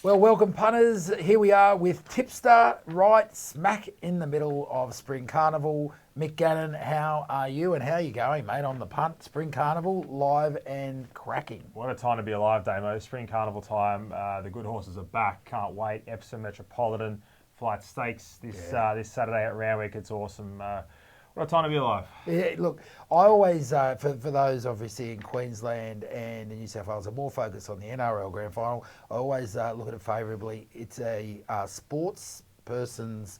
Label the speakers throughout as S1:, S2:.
S1: Well, welcome punters. Here we are with Tipster, right smack in the middle of Spring Carnival. Mick Gannon, how are you and how are you going, mate, on the punt? Spring Carnival, live and cracking.
S2: What a time to be alive, Damo. Spring Carnival time. The good horses are back. Can't wait. Epsom Metropolitan Flight Stakes this Saturday at Randwick. It's awesome. What a time to be alive.
S1: Yeah, look, I always, for those obviously in Queensland and in New South Wales, are more focused on the NRL Grand Final. I always look at it favourably. It's a sports person's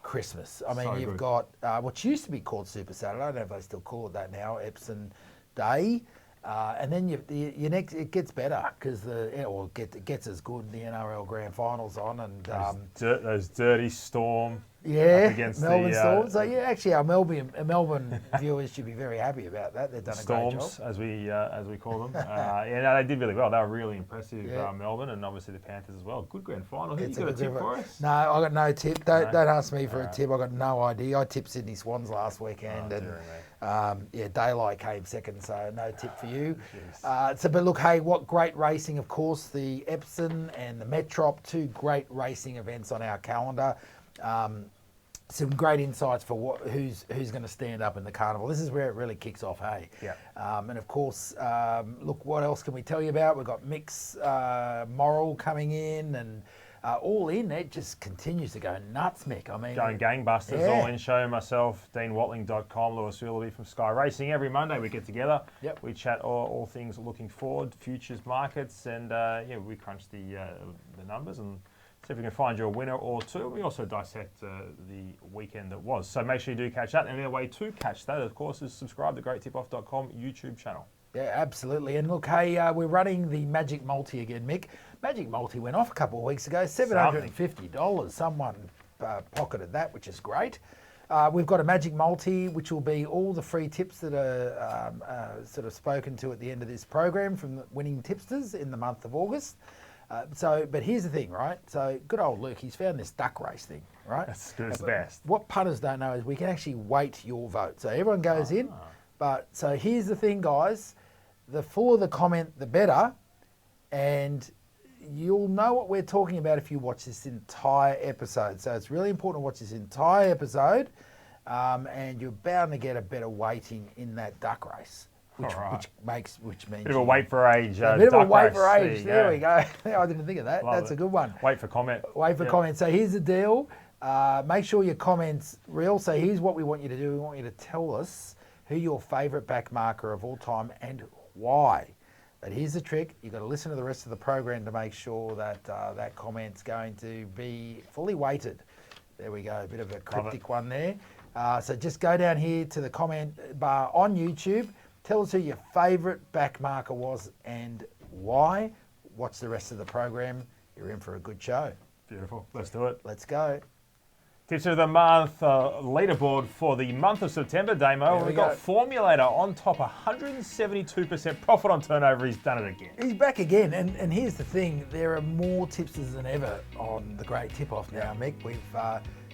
S1: Christmas. I mean,
S2: so
S1: you've
S2: good.
S1: got what used to be called Super Saturday. I don't know if they still call it that now, Epsom Day. And then your next, it gets better because it gets as good. The NRL Grand Finals on and
S2: those dirty Storm.
S1: Yeah,
S2: against
S1: Melbourne
S2: the,
S1: Storms. So yeah, actually, our Melbourne viewers should be very happy about that. They've done a great job.
S2: Storms, as we call them. They did really well. They were really impressive,
S1: Yeah.
S2: Melbourne, and obviously the Panthers as well. Good grand final. You
S1: It's
S2: got a tip
S1: good
S2: for
S1: one.
S2: us?
S1: No, I got no tip. Don't ask me for a tip. I got no idea. I tipped Sydney Swans last weekend, Daylight came second, so no tip for you. But look, hey, what great racing! Of course, the Epsom and the Metrop, two great racing events on our calendar. Some great insights for who's going to stand up in the carnival. This is where it really kicks off, hey?
S2: Yeah.
S1: And of course, look, what else can we tell you about? We've got Mick's Moral coming in, and all in. It just continues to go nuts, Mick. I mean,
S2: Going gangbusters,
S1: yeah.
S2: all in show. Myself, DeanWatling.com, Lewis Willoughby from Sky Racing. Every Monday we get together.
S1: Yep.
S2: We chat all things looking forward, futures, markets, and we crunch the numbers and see if we can find you a winner or two. We also dissect the weekend that was. So make sure you do catch that. And the way to catch that, of course, is subscribe to GreatTipOff.com YouTube channel.
S1: Yeah, absolutely. And look, hey, we're running the Magic Multi again, Mick. Magic Multi went off a couple of weeks ago, $750. Someone pocketed that, which is great. We've got a Magic Multi, which will be all the free tips that are sort of spoken to at the end of this program from the winning tipsters in the month of August. But here's the thing, right? So good old Luke, he's found this duck race thing, right?
S2: That's good. It's the best.
S1: What punters don't know is we can actually weight your vote. So everyone goes in. But so here's the thing, guys. The fuller the comment, the better. And you'll know what we're talking about if you watch this entire episode. So it's really important to watch this entire episode. And you're bound to get a better weighting in that duck race. Which means
S2: Bit of a wait for age.
S1: a bit of a wait
S2: race.
S1: for age. There we go. I didn't think of that. That's a good one.
S2: Wait for comment.
S1: Wait for comment. So here's the deal. Make sure your comment's real. So here's what we want you to do. We want you to tell us who your favourite back marker of all time and why. But here's the trick. You've got to listen to the rest of the program to make sure that that comment's going to be fully weighted. There we go. A bit of a cryptic one there. So just go down here to the comment bar on YouTube. Tell us who your favourite back marker was and why. Watch the rest of the program. You're in for a good show.
S2: Beautiful. Let's do it.
S1: Let's go.
S2: Tipster of the month leaderboard for the month of September, Damo. We've got Formulator on top, 172% profit on turnover. He's done it again.
S1: He's back again. And here's the thing. There are more tipsters than ever on the Great Tip-Off now, Mick. We've...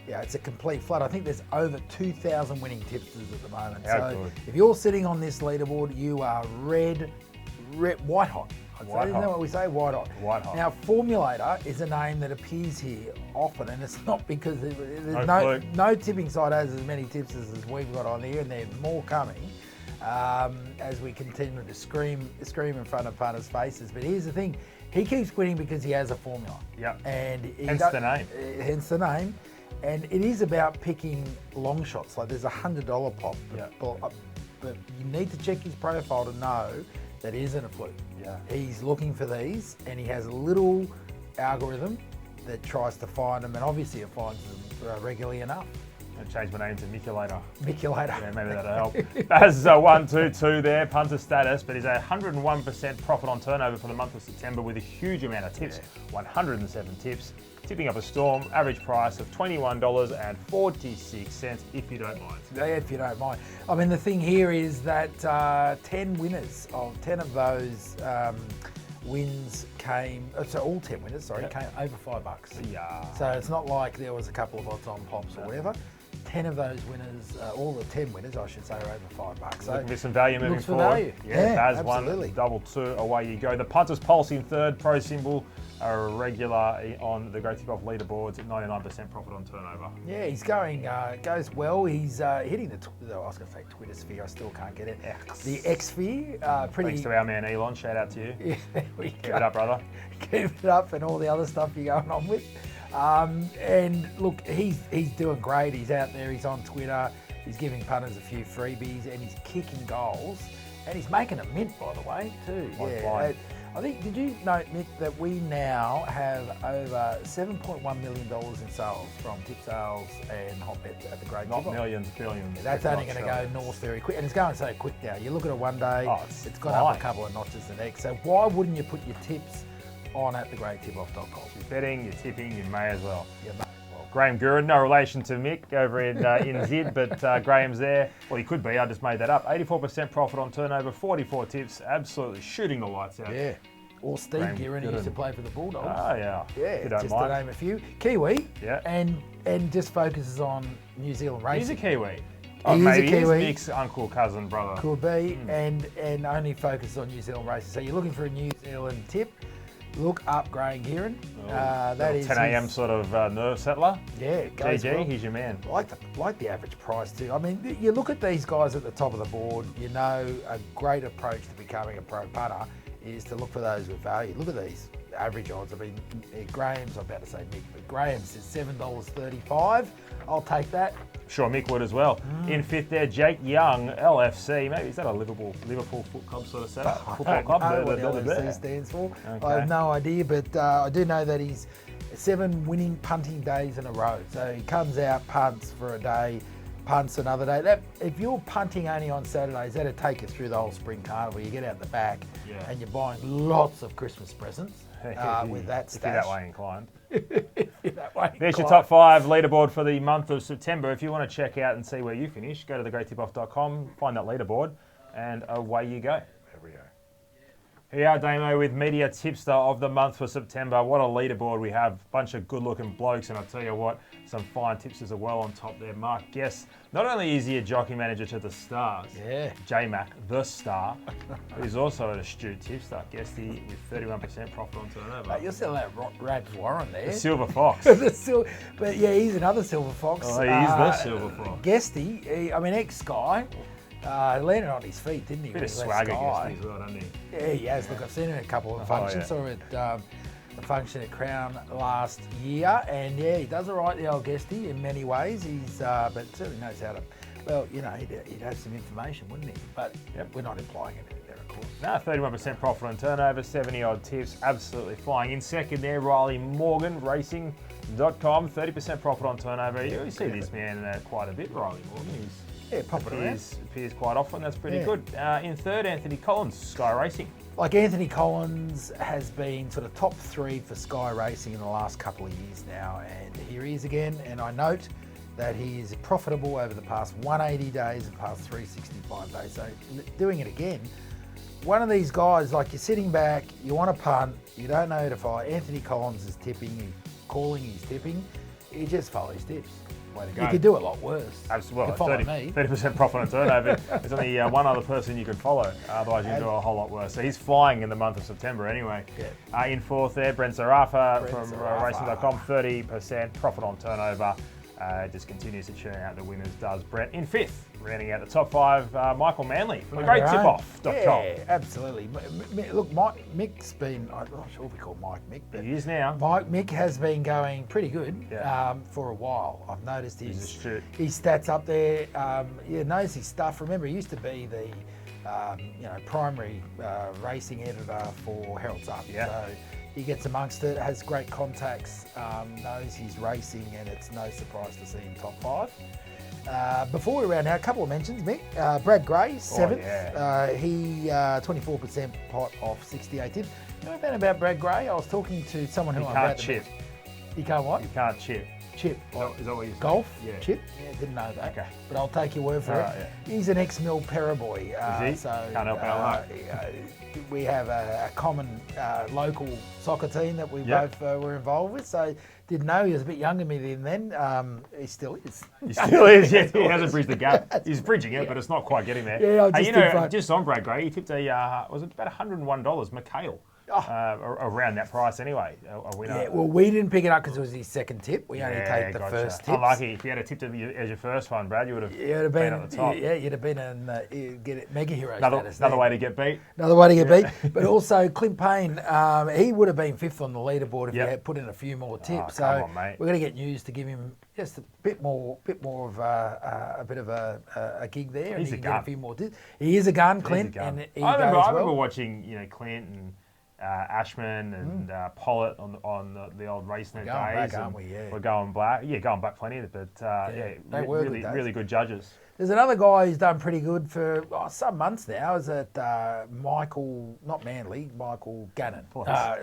S1: it's a complete flood. I think there's over 2,000 winning tipsters at the moment.
S2: Good.
S1: If you're sitting on this leaderboard, you are white hot. Isn't that what we say? White hot.
S2: White hot.
S1: Now, Formulator is a name that appears here often, and it's not because there's no tipping site has as many tipsters as we've got on here, and there's more coming as we continue to scream in front of punters' faces. But here's the thing. He keeps winning because he has a formula.
S2: Yep.
S1: And
S2: Hence the name.
S1: Hence the name. And it is about picking long shots. Like there's $100 pop.
S2: Yeah.
S1: But you need to check his profile to know that it isn't a fluke.
S2: Yeah.
S1: He's looking for these, and he has a little algorithm that tries to find them, and obviously it finds them regularly enough.
S2: I changed my name to Miculator.
S1: Miculator.
S2: Yeah, maybe that'll help. Baz 122 there, punter status, but he's a 101% profit on turnover for the month of September with a huge amount of tips, 107 tips. Tipping up a Storm, average price of $21.46, if you don't mind.
S1: Yeah, if you don't mind. I mean, the thing here is that 10 winners of 10 of those wins came, so all 10 winners, came over $5.
S2: Yeah.
S1: So it's not like there was a couple of odds on pops or whatever. 10 of those winners, all the 10 winners, I should say, are over $5. So
S2: looking for some value moving
S1: looks for
S2: forward.
S1: value.
S2: Yeah, Baz
S1: absolutely.
S2: one, double two, away you go. The punter's pulse in third, pro symbol a regular on the Great Tip-Off leaderboards at 99% profit on turnover.
S1: Yeah, he's going, goes well. He's hitting I was going to say Twitter sphere, I still can't get it.
S2: X.
S1: The X sphere. Pretty.
S2: Thanks to our man Elon, shout out to you.
S1: Yeah, there we
S2: Keep
S1: go.
S2: it up, brother.
S1: Keep it up and all the other stuff you're going on with. And look, he's doing great. He's out there, he's on Twitter, he's giving punters a few freebies and he's kicking goals. And he's making a mint, by the way, too. Yeah. I think, did you note, Mick, that we now have over $7.1 million in sales from tip sales and hot bets at the Great
S2: Not
S1: Tip-Off?
S2: millions, billions.
S1: That's only going to go north very quick. And it's going so quick now. You look at it one day, it's gone up a couple of notches the next. So why wouldn't you put your tips on at thegreattipoff.com?
S2: You're betting, you're tipping, you may as well.
S1: You may as well.
S2: Graham Gurin, no relation to Mick over in Zid, but Graham's there. Well, he could be, I just made that up. 84% profit on turnover, 44 tips, absolutely shooting the lights out.
S1: Yeah. Or Steve
S2: Graham
S1: Gurin, who used to play for the Bulldogs.
S2: Oh, yeah.
S1: Yeah, just to name a few. Kiwi.
S2: Yeah.
S1: And just focuses on New Zealand racing.
S2: He's a Kiwi.
S1: He is a Kiwi.
S2: He's Mick's uncle, cousin, brother.
S1: Could be, and only focuses on New Zealand racing. So you're looking for a New Zealand tip, look up Graham Gurin. That is
S2: 10 a.m. sort of nerve settler.
S1: Yeah, it goes
S2: GG,
S1: well.
S2: he's your man.
S1: Like the average price too. I mean, you look at these guys at the top of the board, you know a great approach to becoming a pro punter is to look for those with value. Look at these average odds. I mean, Graham's, I'm about to say Mick, but Graham's is $7.35. I'll take that.
S2: Sure, Mick would as well. In fifth there, Jake Young, LFC. Maybe is that a Liverpool Foot Club sort of setup? Football club.
S1: I don't know what LFC stands for.
S2: Okay.
S1: I have no idea, but I do know that he's 7 winning punting days in a row. So he comes out, punts for a day, punts another day. If you're punting only on Saturdays, that'd take you through the whole spring carnival. You get out the back and you're buying lots of Christmas presents with that stash.
S2: If you're that way inclined. There's your
S1: Inclined.
S2: top 5 leaderboard for the month of September. If you want to check out and see where you finish, go to thegreattipoff.com, find that leaderboard, and away you go.
S1: There we go.
S2: Here we are, Damo, with Media Tipster of the month for September. What a leaderboard we have. A bunch of good-looking blokes, and I'll tell you what, some fine tipsters are well on top there. Mark Guest, not only is he a jockey manager to the Stars, J-Mac, the Star, but he's also an astute tipster. Guesty with 31% profit on turnover.
S1: Mate, you're selling that Rabs Warren there.
S2: The Silver Fox.
S1: But yeah, he's another Silver Fox.
S2: Oh, he is the Silver Fox.
S1: Guesty, I mean, ex-Sky. Landed on his feet, didn't he?
S2: Bit of swagger, Guesty, as well, doesn't he?
S1: Yeah, he has. Look, I've seen him at a couple of functions. Saw him at the function at Crown last year, and yeah, he does all right, the old Guesty, in many ways. He's, but certainly knows how to. Well, you know, he'd have some information, wouldn't he? But we're not implying it there, of course.
S2: No, 31% profit on turnover, 70 odd tips, absolutely flying. In second there, Riley Morgan, racing.com, 30% profit on turnover. You see this man quite a bit, Riley Morgan. Appears quite often. That's pretty good. In third, Anthony Collins, Sky Racing.
S1: Like Anthony Collins has been sort of top 3 for Sky Racing in the last couple of years now, and here he is again. And I note that he is profitable over the past 180 days and past 365 days. So doing it again. One of these guys, like you're sitting back, you want to punt, you don't know who to follow. Anthony Collins is tipping, he's calling, he's tipping. He just follows tips.
S2: Way to go.
S1: You could do a lot worse.
S2: Absolutely.
S1: You follow me.
S2: 30% profit on turnover. There's only one other person you can follow. Otherwise, you can do a whole lot worse. So he's flying in the month of September anyway. Yeah. In fourth there, Brent Zarafa from racing.com, 30% profit on turnover. Just continues to churn out the winners, does Brent. In fifth, rounding out the top 5, Michael Manley from thegreattipoff.com.
S1: Yeah, absolutely. Look, Mick's been, I'm not sure if we call Mike Mick, but
S2: he is now.
S1: Mick has been going pretty good for a while. I've noticed his stats up there. Knows his stuff. Remember, he used to be the primary racing editor for Herald's Up.
S2: Yeah.
S1: So he gets amongst it, has great contacts, knows he's racing, and it's no surprise to see him top 5. Before we round out, a couple of mentions, Mick. Brad Gray, 7th. He 24% pot off 68 tips. You know anything about Brad Gray? I was talking to someone who
S2: I'm about to chip.
S1: He can't what?
S2: You can't chip.
S1: Chip.
S2: Is that what you said?
S1: Golf?
S2: Yeah.
S1: Chip? Yeah, didn't know that.
S2: Okay.
S1: But I'll take your word for it.
S2: Yeah.
S1: He's an ex-Mill Paraboy.
S2: Is he?
S1: So,
S2: can't help out
S1: we have a common local soccer team that we both were involved with. So didn't know he was a bit younger than me then. He still is.
S2: He still is. Yeah. He hasn't bridged the gap. He's bridging it, but it's not quite getting there.
S1: Yeah,
S2: just on Brad Gray, he tipped was it about $101? McHale. around that price anyway. A winner.
S1: Yeah, well, we didn't pick it up because it was his second tip. We only take the first tip.
S2: Unlucky. If you had a tip as your first one, Brad, you would have been at the top.
S1: Yeah, you'd have been in get it, mega hero status.
S2: Another way to get beat.
S1: Another way to get beat. But also, Clint Payne, he would have been fifth on the leaderboard if he had put in a few more tips.
S2: Come on, mate.
S1: We're going to get news to give him just a bit more of a bit of a gig there.
S2: He's
S1: and
S2: a
S1: get
S2: gun.
S1: a few more tips. He is a gun, Clint, and he
S2: I
S1: goes
S2: remember
S1: well.
S2: watching, Clint and Ashman and Pollitt on the old RaceNet days.
S1: Back, aren't we? Yeah.
S2: We're going black. Yeah, going back plenty, but
S1: they were
S2: really good judges.
S1: There's another guy who's done pretty good for some months now. Is it Michael, not Manley, Michael Gannon.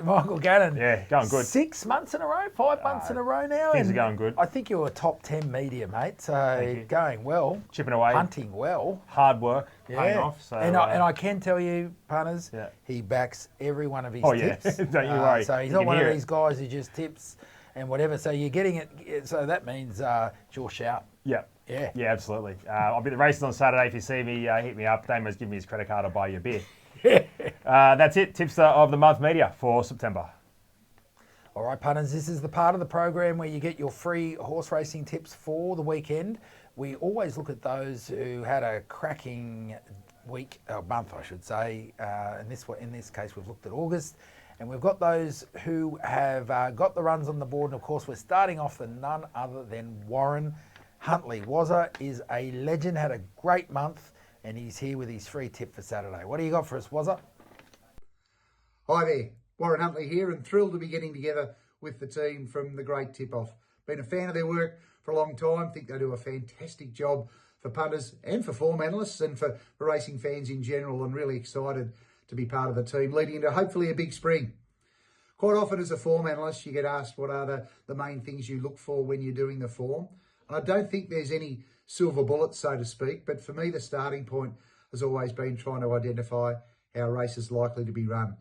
S1: Michael Gannon.
S2: Yeah, going good.
S1: 6 months in a row, 5 months in a row now.
S2: Things are going good.
S1: I think you're a top 10 media, mate. So going well.
S2: Chipping away.
S1: Hunting well.
S2: Hard work, paying off. So,
S1: and I can tell you, punters, he backs every one of his tips.
S2: Don't you worry.
S1: So he's not one of these guys who just tips and whatever. So you're getting it. So that means it's your shout.
S2: Yeah.
S1: Yeah,
S2: absolutely. I'll be at the races on Saturday. If you see me, hit me up. Damo's give me his credit card. I'll buy you a beer. That's it. Tipster of the Month media for September.
S1: All right, punters, this is the part of the program where you get your free horse racing tips for the weekend. We always look at those who had a cracking week, or month, I should say. In this case, we've looked at August. And we've got those who have got the runs on the board. And, of course, we're starting off with none other than Warren Huntley. Wazza is a legend, had a great month, and he's here with his free tip for Saturday. What do you got for us, Wazza?
S3: Hi there, Warren Huntley here, and thrilled to be getting together with the team from the Great Tip-Off. Been a fan of their work for a long time. Think they do a fantastic job for punters and for form analysts and for racing fans in general, and really excited to be part of the team leading into hopefully a big spring. Quite often as a form analyst, you get asked what are the main things you look for when you're doing the form. And I don't think there's any silver bullets, so to speak, but for me, the starting point has always been trying to identify how a race is likely to be run.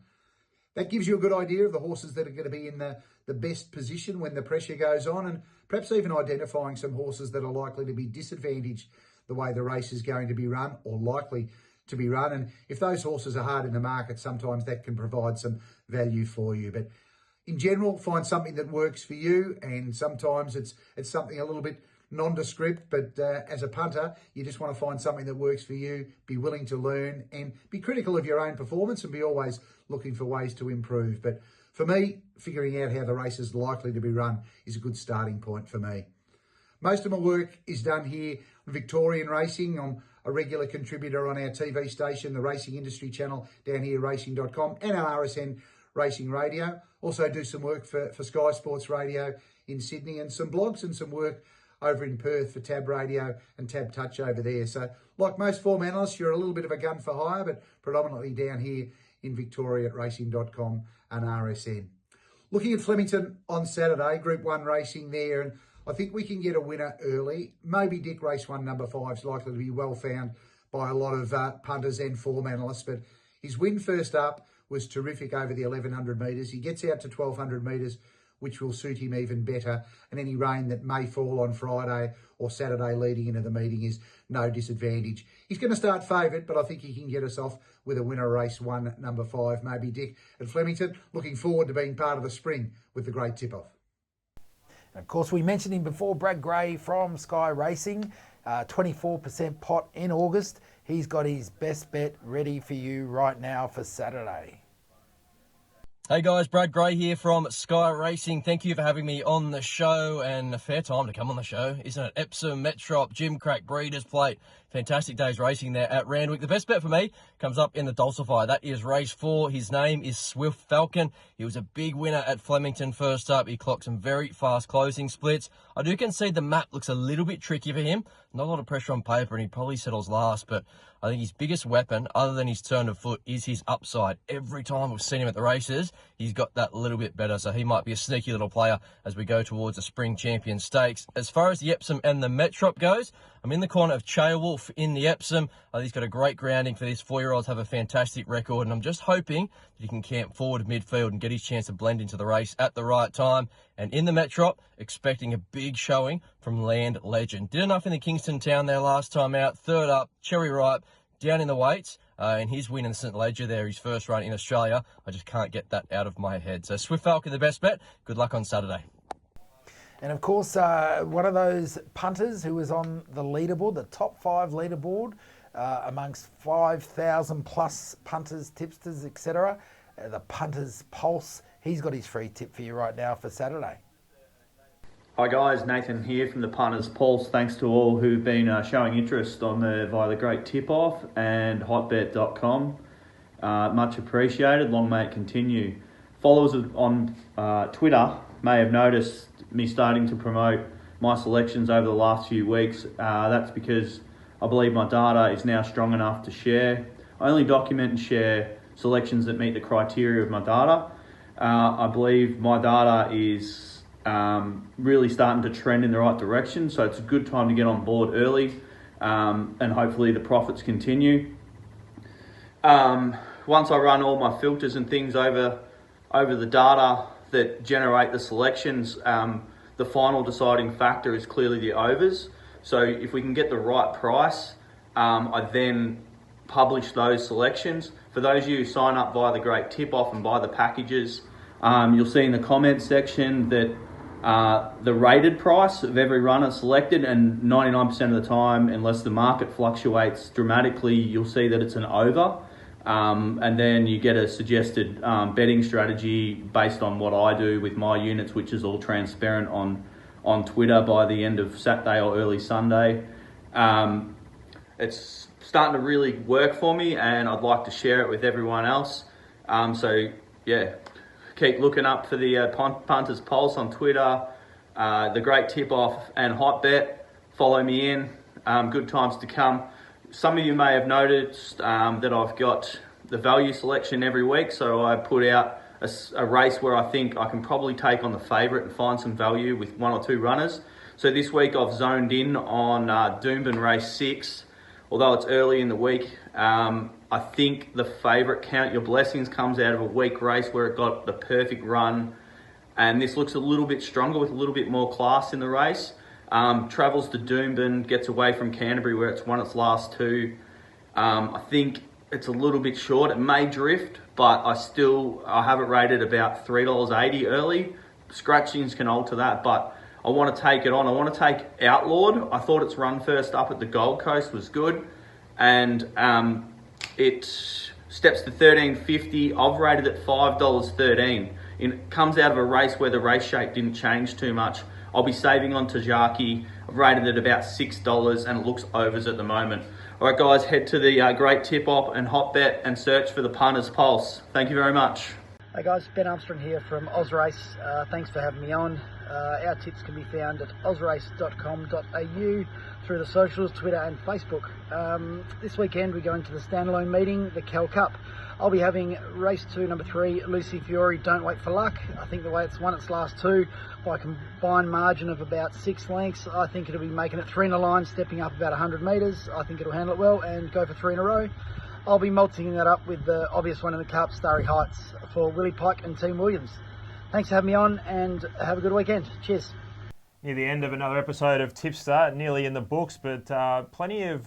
S3: That gives you a good idea of the horses that are going to be in the best position when the pressure goes on, and perhaps even identifying some horses that are likely to be disadvantaged the way the race is going to be run or likely to be run. And if those horses are hard in the market, sometimes that can provide some value for you. But in general, find something that works for you, and sometimes it's something a little bit nondescript, but as a punter, you just want to find something that works for you, be willing to learn and be critical of your own performance and be always looking for ways to improve. But for me, figuring out how the race is likely to be run is a good starting point for me. Most of my work is done here on Victorian Racing. I'm a regular contributor on our TV station, the Racing Industry Channel down here, racing.com, and our RSN Racing Radio. Also do some work for Sky Sports Radio in Sydney, and some blogs and some work over in Perth for Tab Radio and Tab Touch over there. So like most form analysts, you're a little bit of a gun for hire, but predominantly down here in Victoria at racing.com and RSN. Looking at Flemington on Saturday, Group 1 racing there, and I think we can get a winner early. Moby Dick Race 1 number 5 is likely to be well found by a lot of punters and form analysts, but his win first up was terrific over the 1100 metres. He gets out to 1200 metres, which will suit him even better. And any rain that may fall on Friday or Saturday leading into the meeting is no disadvantage. He's going to start favourite, but I think he can get us off with a winner race 1, number 5, Moby Dick at Flemington. Looking forward to being part of the spring with the Great Tip-Off.
S1: Of course, we mentioned him before, Brad Gray from Sky Racing, 24% pot in August. He's got his best bet ready for you right now for Saturday.
S4: Hey guys, Brad Gray here from Sky Racing. Thank you for having me on the show, and a fair time to come on the show, isn't it? Epsom, Metrop, Jim Crack, Breeders' Plate. Fantastic days racing there at Randwick. The best bet for me comes up in the Dulcifer. That is race 4. His name is Swift Falcon. He was a big winner at Flemington first up. He clocked some very fast closing splits. I do concede the map looks a little bit tricky for him. Not a lot of pressure on paper, and he probably settles last, but I think his biggest weapon, other than his turn of foot, is his upside. Every time we've seen him at the races, he's got that little bit better, so he might be a sneaky little player as we go towards the Spring Champion Stakes. As far as the Epsom and the Metrop goes, I'm in the corner of Chaewolf in the Epsom. He's got a great grounding for this. 4-year-olds have a fantastic record, and I'm just hoping that he can camp forward midfield and get his chance to blend into the race at the right time. And in the Metrop, expecting a big showing from Land Legend. Did enough in the Kingston Town there last time out. 3rd up, Cherry Ripe. down in the weights, and his win in St. Ledger there, his first run in Australia. I just can't get that out of my head. So Swift Falcon, the best bet. Good luck on Saturday.
S1: And of course, one of those punters who was on the leaderboard, the top 5 leaderboard, amongst 5,000 plus punters, tipsters, etc. The Punter's Pulse. He's got his free tip for you right now for Saturday.
S5: Hi guys, Nathan here from the Punter's Pulse. Thanks to all who've been showing interest via the Great Tip Off and hotbet.com. Much appreciated. Long may it continue. Followers on Twitter may have noticed me starting to promote my selections over the last few weeks. That's because I believe my data is now strong enough to share. I only document and share selections that meet the criteria of my data. I believe my data is really starting to trend in the right direction, so it's a good time to get on board early, and hopefully the profits continue. Once I run all my filters and things over the data that generate the selections, the final deciding factor is clearly the overs. So if we can get the right price, I then publish those selections. For those of you who sign up via the Great Tip Off and buy the packages, you'll see in the comments section that the rated price of every runner selected, and 99% of the time, unless the market fluctuates dramatically, you'll see that it's an over. And then you get a suggested betting strategy based on what I do with my units, which is all transparent on Twitter by the end of Saturday or early Sunday. It's starting to really work for me, and I'd like to share it with everyone else. So yeah, keep looking up for the Punter's Pulse on Twitter, the Great Tip Off and Hotbet. Follow me in. Good times to come. Some of you may have noticed that I've got the value selection every week, so I put out a race where I think I can probably take on the favourite and find some value with 1 or 2 runners. So this week I've zoned in on Doomben race 6. Although it's early in the week, I think the favourite, Count Your Blessings, comes out of a weak race where it got the perfect run, and this looks a little bit stronger with a little bit more class in the race. Travels to Doomben, gets away from Canterbury where it's won its last 2. I think it's a little bit short. It may drift, but I have it rated about $3.80 early. Scratchings can alter that, but I want to take it on. I want to take Outlawed. I thought its run first up at the Gold Coast was good, and it steps to $13.50. I've rated it $5.13. It comes out of a race where the race shape didn't change too much. I'll be saving on Tajaki. I've rated it about $6, and it looks overs at the moment. All right, guys, head to the Great Tip Off and Hotbet and search for the Punter's Pulse. Thank you very much.
S6: Hey guys, Ben Armstrong here from OzRace. Thanks for having me on. Our tips can be found at ozrace.com.au through the socials, Twitter and Facebook. This weekend we're going to the standalone meeting, the Cal Cup. I'll be having race 2, number 3, Lucy Fiore, Don't Wait for Luck. I think the way it's won its last 2 by a combined margin of about 6 lengths, I think it'll be making it 3 in a line, stepping up about 100 metres. I think it'll handle it well and go for 3 in a row. I'll be multiplying that up with the obvious one in the Cup, Starry Heights, for Willie Pike and Team Williams. Thanks for having me on, and have a good weekend. Cheers.
S2: Near the end of another episode of Tipster, nearly in the books, but plenty of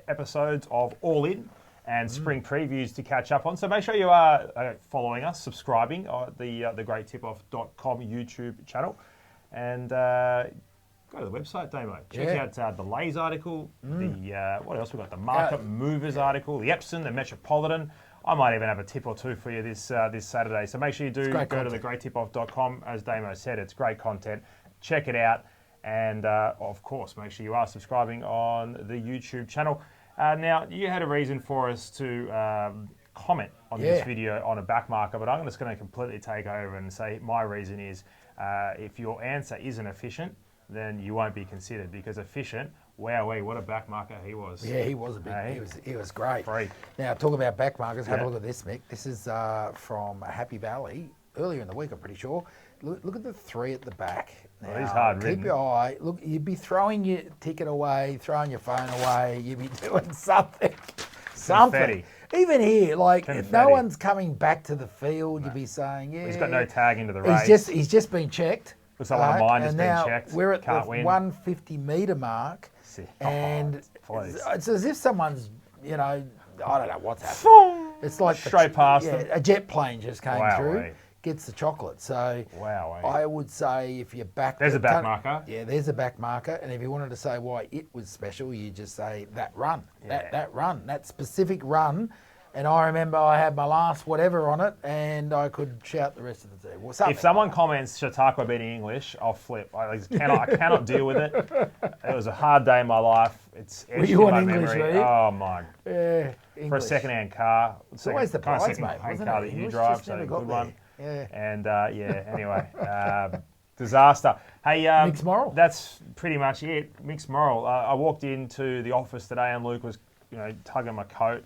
S2: episodes of All In and spring previews to catch up on. So make sure you are following us, subscribing on the greattipoff.com YouTube channel, and go to the website, Damo. Check out the Lays article, the what else we got? The Market Movers article, the Epsom, the Metropolitan. I might even have a tip or 2 for you this Saturday. So make sure you do go to the greattipoff.com. As Damo said, it's great content. Check it out. And, of course, make sure you are subscribing on the YouTube channel. Now, you had a reason for us to comment on this video on a back marker, but I'm just going to completely take over and say my reason is if your answer isn't efficient, then you won't be considered, because efficient, wowee, what a back marker he was.
S1: Yeah, he was a big, he was great.
S2: Freak.
S1: Now, talking about back markers, have a look at this, Mick. This is from Happy Valley, earlier in the week, I'm pretty sure. Look at the 3 at the back. Now,
S2: he's hard ridden.
S1: Keep your eye. Look, you'd be throwing your ticket away, throwing your phone away. You'd be doing something.
S2: Confetti.
S1: Even here, like, if no
S2: Confetti.
S1: one's coming back to the field, you'd be saying, yeah.
S2: He's got no tag into the race.
S1: He's just been checked.
S2: Looks like one of mine has been checked.
S1: We're at
S2: Can't
S1: the
S2: win.
S1: 150 metre mark, and
S2: please.
S1: it's as if someone's, I don't know what's happened. It's like
S2: Straight past
S1: yeah,
S2: them.
S1: a jet plane just came
S2: Wow,
S1: through,
S2: eh?
S1: gets the chocolate. So
S2: Wow, eh?
S1: I would say if you're back,
S2: There's a back marker.
S1: Yeah, there's a back marker. And if you wanted to say why it was special, you just say that run, that run, that specific run. And I remember I had my last whatever on it, and I could shout the rest of the team. Well,
S2: If someone comments Chautauqua beating English, I'll flip. I cannot deal with it. It was a hard day in my life. It's etched in
S1: you on
S2: my
S1: English,
S2: memory.
S1: were you?
S2: Oh my!
S1: Yeah,
S2: For a
S1: English.
S2: second-hand car,
S1: It's always the
S2: kind of
S1: prize, mate,
S2: second-hand
S1: wasn't
S2: car
S1: it?
S2: that you
S1: English
S2: drive,
S1: just
S2: so
S1: never
S2: a
S1: got
S2: good
S1: there.
S2: one.
S1: Yeah.
S2: And anyway, disaster. Hey,
S1: Mixed moral.
S2: That's pretty much it. Mixed moral. I walked into the office today, and Luke was, tugging my coat.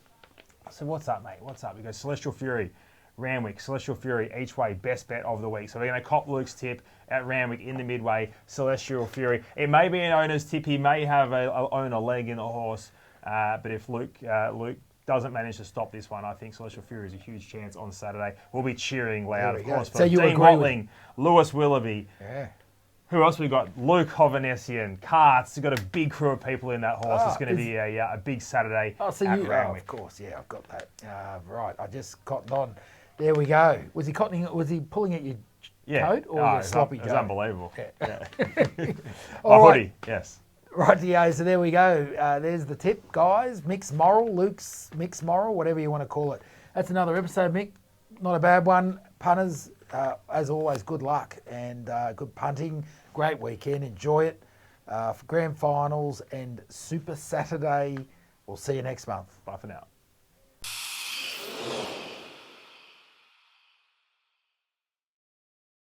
S2: I said, "What's up, mate? What's up?" He goes, "Celestial Fury, Randwick, Celestial Fury, each way, best bet of the week." So we're going to cop Luke's tip at Randwick in the midway, Celestial Fury. It may be an owner's tip. He may have a owner leg in the horse. But if Luke doesn't manage to stop this one, I think Celestial Fury is a huge chance on Saturday. We'll be cheering loud,
S1: There
S2: of
S1: we go.
S2: course. For
S1: So you
S2: Dean
S1: agree with-
S2: Watling, Lewis Willoughby.
S1: Yeah.
S2: Who else we got? Luke Hovannessian, Karts. We've got a big crew of people in that horse. It's going to be a big Saturday
S1: Oh, so
S2: at
S1: you,
S2: Randwick.
S1: of course, yeah, I've got that. Right, I just cottoned on. There we go. Was he cottoning? Was he pulling at your coat or your sloppy
S2: It was
S1: Joe?
S2: unbelievable.
S1: Yeah.
S2: My
S1: All right.
S2: hoodie, yes.
S1: Rightio, so there we go. There's the tip, guys. Mixed moral, Luke's mixed moral, whatever you want to call it. That's another episode, Mick. Not a bad one. Punters, as always, good luck and good punting. Great weekend. Enjoy it for grand finals and Super Saturday. We'll see you next month.
S2: Bye for now.